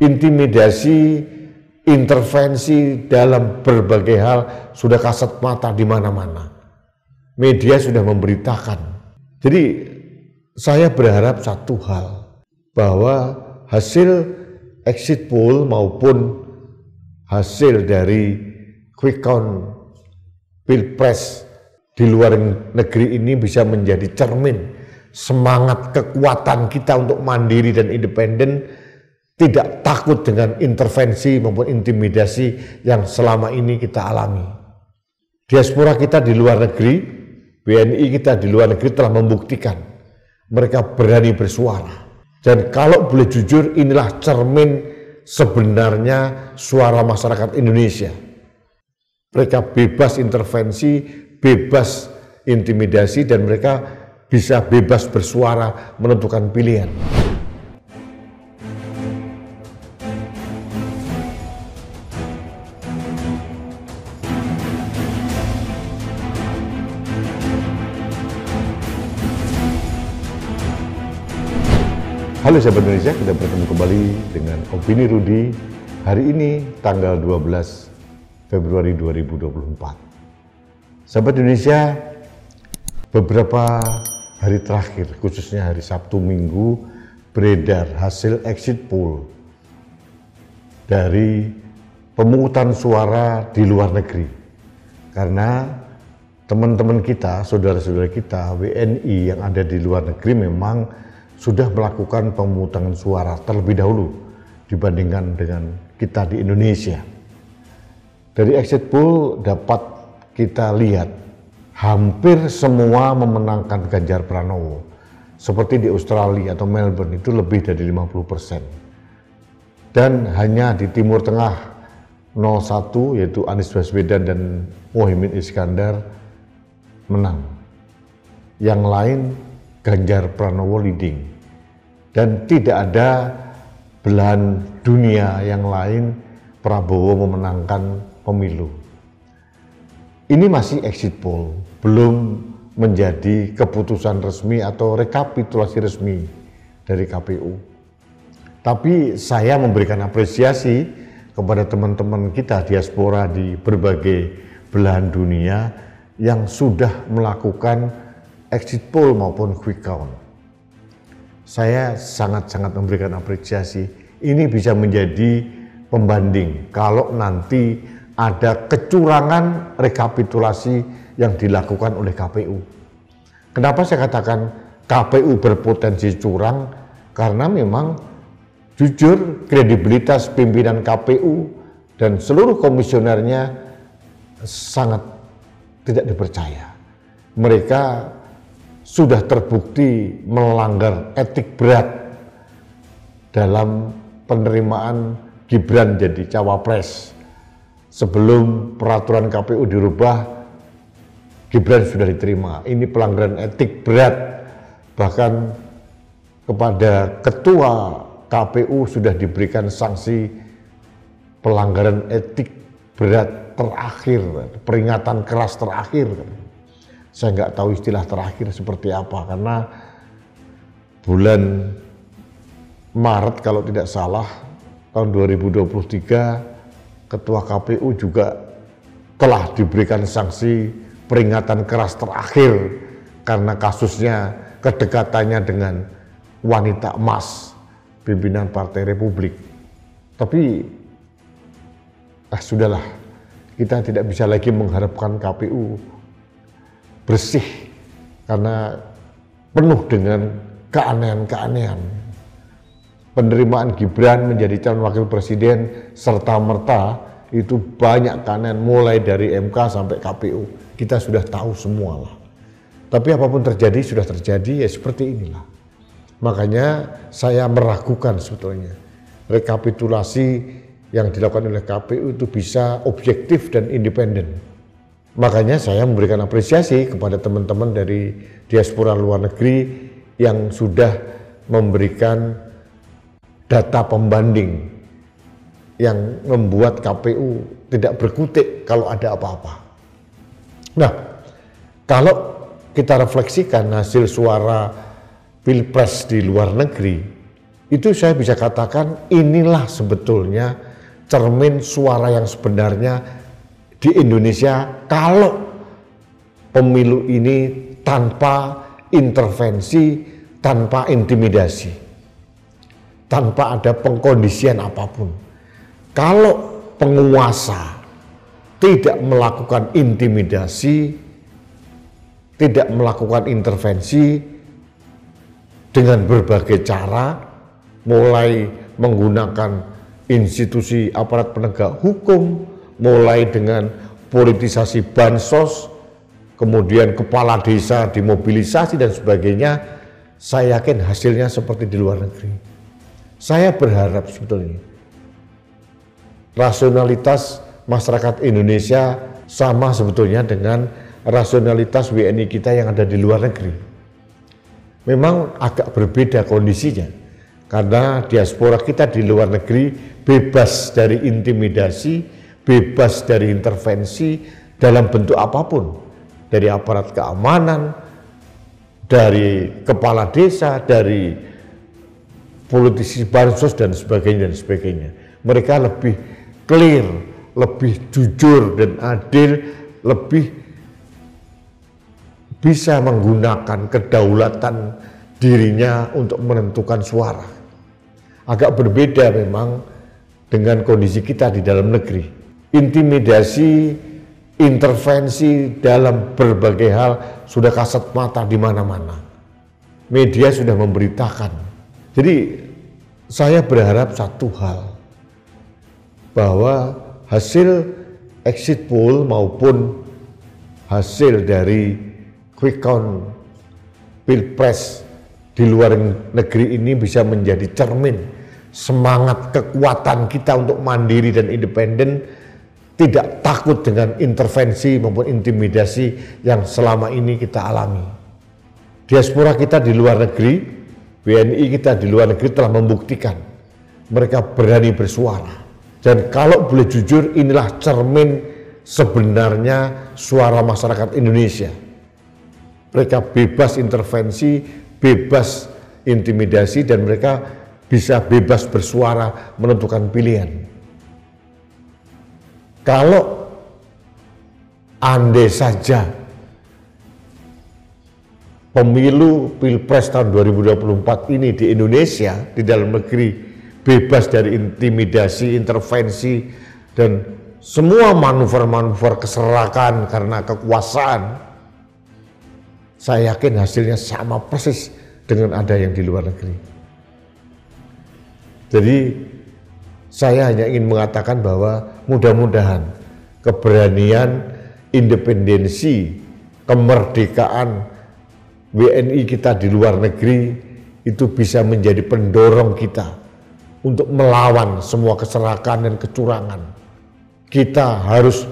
intimidasi, intervensi dalam berbagai hal sudah kasat mata di mana-mana. Media sudah memberitakan. Jadi saya berharap satu hal, bahwa hasil exit poll maupun hasil dari quick count Pilpres di luar negeri ini bisa menjadi cermin semangat kekuatan kita untuk mandiri dan independen, tidak takut dengan intervensi maupun intimidasi yang selama ini kita alami. Diaspora kita di luar negeri, WNI kita di luar negeri telah membuktikan mereka berani bersuara. Dan kalau boleh jujur, inilah cermin sebenarnya suara masyarakat Indonesia. Mereka bebas intervensi, bebas intimidasi, dan mereka bisa bebas bersuara menentukan pilihan. Halo sahabat Indonesia, kita bertemu kembali dengan Opini Rudy. Hari ini tanggal 12 Februari 2024. Sahabat Indonesia, beberapa hari terakhir, khususnya hari Sabtu Minggu, beredar hasil exit poll dari pemungutan suara di luar negeri. Karena teman-teman kita, saudara-saudara kita, WNI yang ada di luar negeri memang sudah melakukan pemungutan suara terlebih dahulu dibandingkan dengan kita di Indonesia. Dari exit poll dapat kita lihat hampir semua memenangkan Ganjar Pranowo. Seperti di Australia atau Melbourne itu lebih dari 50%. Dan hanya di Timur Tengah 01 yaitu Anies Baswedan dan Muhaimin Iskandar menang. Yang lain Ganjar Pranowo leading. Dan tidak ada belahan dunia yang lain Prabowo memenangkan pemilu. Ini masih exit poll, belum menjadi keputusan resmi atau rekapitulasi resmi dari KPU. Tapi saya memberikan apresiasi kepada teman-teman kita diaspora di berbagai belahan dunia yang sudah melakukan exit poll maupun quick count. Saya sangat-sangat memberikan apresiasi. Ini bisa menjadi pembanding kalau nanti ada kecurangan rekapitulasi yang dilakukan oleh KPU. Kenapa saya katakan KPU berpotensi curang? Karena memang jujur kredibilitas pimpinan KPU dan seluruh komisionernya sangat tidak dipercaya. Mereka sudah terbukti melanggar etik berat dalam penerimaan Gibran jadi cawapres. Sebelum peraturan KPU dirubah, Gibran sudah diterima. Ini pelanggaran etik berat. Bahkan kepada ketua KPU sudah diberikan sanksi pelanggaran etik berat terakhir, peringatan keras terakhir. Saya nggak tahu istilah terakhir seperti apa, karena bulan Maret kalau tidak salah tahun 2023 Ketua KPU juga telah diberikan sanksi peringatan keras terakhir karena kasusnya kedekatannya dengan wanita emas pimpinan Partai Republik. Tapi sudahlah, kita tidak bisa lagi mengharapkan KPU bersih karena penuh dengan keanehan-keanehan. Penerimaan Gibran menjadi calon wakil presiden serta-merta itu banyak keanehan, mulai dari MK sampai KPU. Kita sudah tahu semua lah. Tapi apapun terjadi, sudah terjadi, ya seperti inilah. Makanya saya meragukan sebetulnya rekapitulasi yang dilakukan oleh KPU itu bisa objektif dan independen. Makanya saya memberikan apresiasi kepada teman-teman dari diaspora luar negeri yang sudah memberikan data pembanding yang membuat KPU tidak berkutik kalau ada apa-apa. Nah, kalau kita refleksikan hasil suara Pilpres di luar negeri, Itu saya bisa katakan inilah sebetulnya cermin suara yang sebenarnya di Indonesia kalau pemilu ini tanpa intervensi, tanpa intimidasi, tanpa ada pengkondisian apapun. Kalau penguasa tidak melakukan intimidasi, tidak melakukan intervensi dengan berbagai cara, mulai menggunakan institusi aparat penegak hukum, mulai dengan politisasi bansos, kemudian kepala desa dimobilisasi dan sebagainya, saya yakin hasilnya seperti di luar negeri. Saya berharap sebetulnya rasionalitas masyarakat Indonesia sama sebetulnya dengan rasionalitas WNI kita yang ada di luar negeri. Memang agak berbeda kondisinya. Karena diaspora kita di luar negeri bebas dari intimidasi, bebas dari intervensi dalam bentuk apapun. Dari aparat keamanan, dari kepala desa, dari politisi bansos dan sebagainya. Mereka lebih clear, lebih jujur dan adil, lebih bisa menggunakan kedaulatan dirinya untuk menentukan suara. Agak berbeda memang dengan kondisi kita di dalam negeri. Intimidasi, intervensi dalam berbagai hal sudah kasat mata di mana-mana. Media sudah memberitakan. Jadi saya berharap satu hal, bahwa hasil exit poll maupun hasil dari quick count pilpres di luar negeri ini bisa menjadi cermin semangat kekuatan kita untuk mandiri dan independen, tidak takut dengan intervensi maupun intimidasi yang selama ini kita alami. Diaspora kita di luar negeri, WNI kita di luar negeri telah membuktikan mereka berani bersuara. Dan kalau boleh jujur, inilah cermin sebenarnya suara masyarakat Indonesia. Mereka bebas intervensi, bebas intimidasi, dan mereka bisa bebas bersuara menentukan pilihan. Kalau andai saja pemilu pilpres tahun 2024 ini di Indonesia, di dalam negeri, bebas dari intimidasi, intervensi, dan semua manuver-manuver keserakan karena kekuasaan, saya yakin hasilnya sama persis dengan ada yang di luar negeri. Jadi saya hanya ingin mengatakan bahwa mudah-mudahan keberanian, independensi, kemerdekaan WNI kita di luar negeri itu bisa menjadi pendorong kita untuk melawan semua keserakan dan kecurangan. Kita harus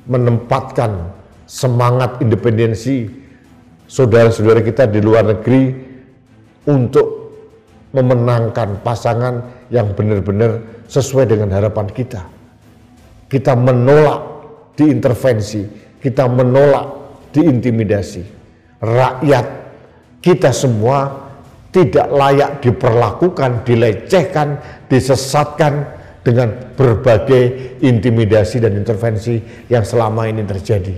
menempatkan semangat independensi saudara-saudara kita di luar negeri untuk memenangkan pasangan yang benar-benar sesuai dengan harapan kita. Kita menolak diintervensi, kita menolak diintimidasi. Rakyat kita semua tidak layak diperlakukan, dilecehkan, disesatkan dengan berbagai intimidasi dan intervensi yang selama ini terjadi.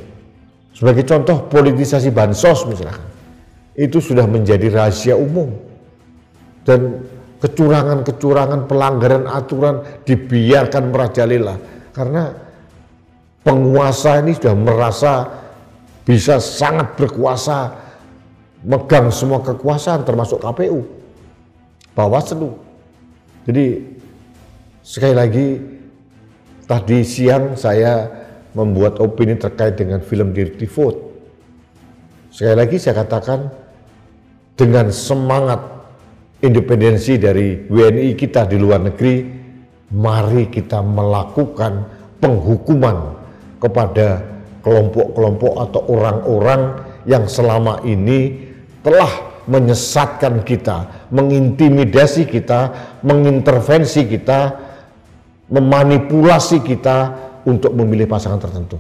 Sebagai contoh, politisasi bansos misalkan, itu sudah menjadi rahasia umum. Dan kecurangan-kecurangan, pelanggaran aturan dibiarkan merajalela. Karena penguasa ini sudah merasa bisa sangat berkuasa, megang semua kekuasaan termasuk KPU, Bawaslu. Jadi sekali lagi, tadi siang saya membuat opini terkait dengan film Dirty Vote. Sekali lagi saya katakan, dengan semangat independensi dari WNI kita di luar negeri, mari kita melakukan penghukuman kepada kelompok-kelompok atau orang-orang yang selama ini telah menyesatkan kita, mengintimidasi kita, mengintervensi kita, memanipulasi kita untuk memilih pasangan tertentu.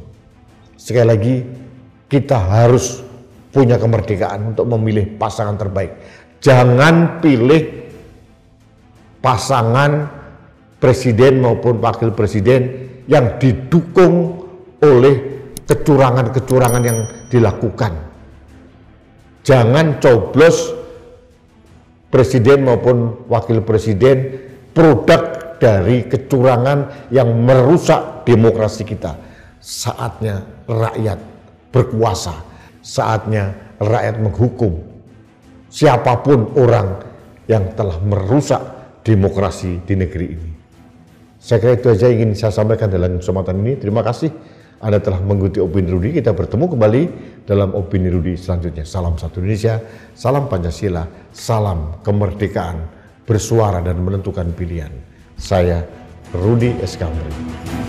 Sekali lagi, kita harus punya kemerdekaan untuk memilih pasangan terbaik. Jangan pilih pasangan presiden maupun wakil presiden yang didukung oleh kecurangan-kecurangan yang dilakukan. Jangan coblos presiden maupun wakil presiden produk dari kecurangan yang merusak demokrasi kita. Saatnya rakyat berkuasa, saatnya rakyat menghukum siapapun orang yang telah merusak demokrasi di negeri ini. Saya kira itu aja ingin saya sampaikan dalam kesempatan ini. Terima kasih Anda telah mengikuti Opini Rudi. Kita bertemu kembali dalam Opini Rudi selanjutnya. Salam satu Indonesia, salam Pancasila, salam kemerdekaan, bersuara dan menentukan pilihan. Saya Rudi S. Kamri.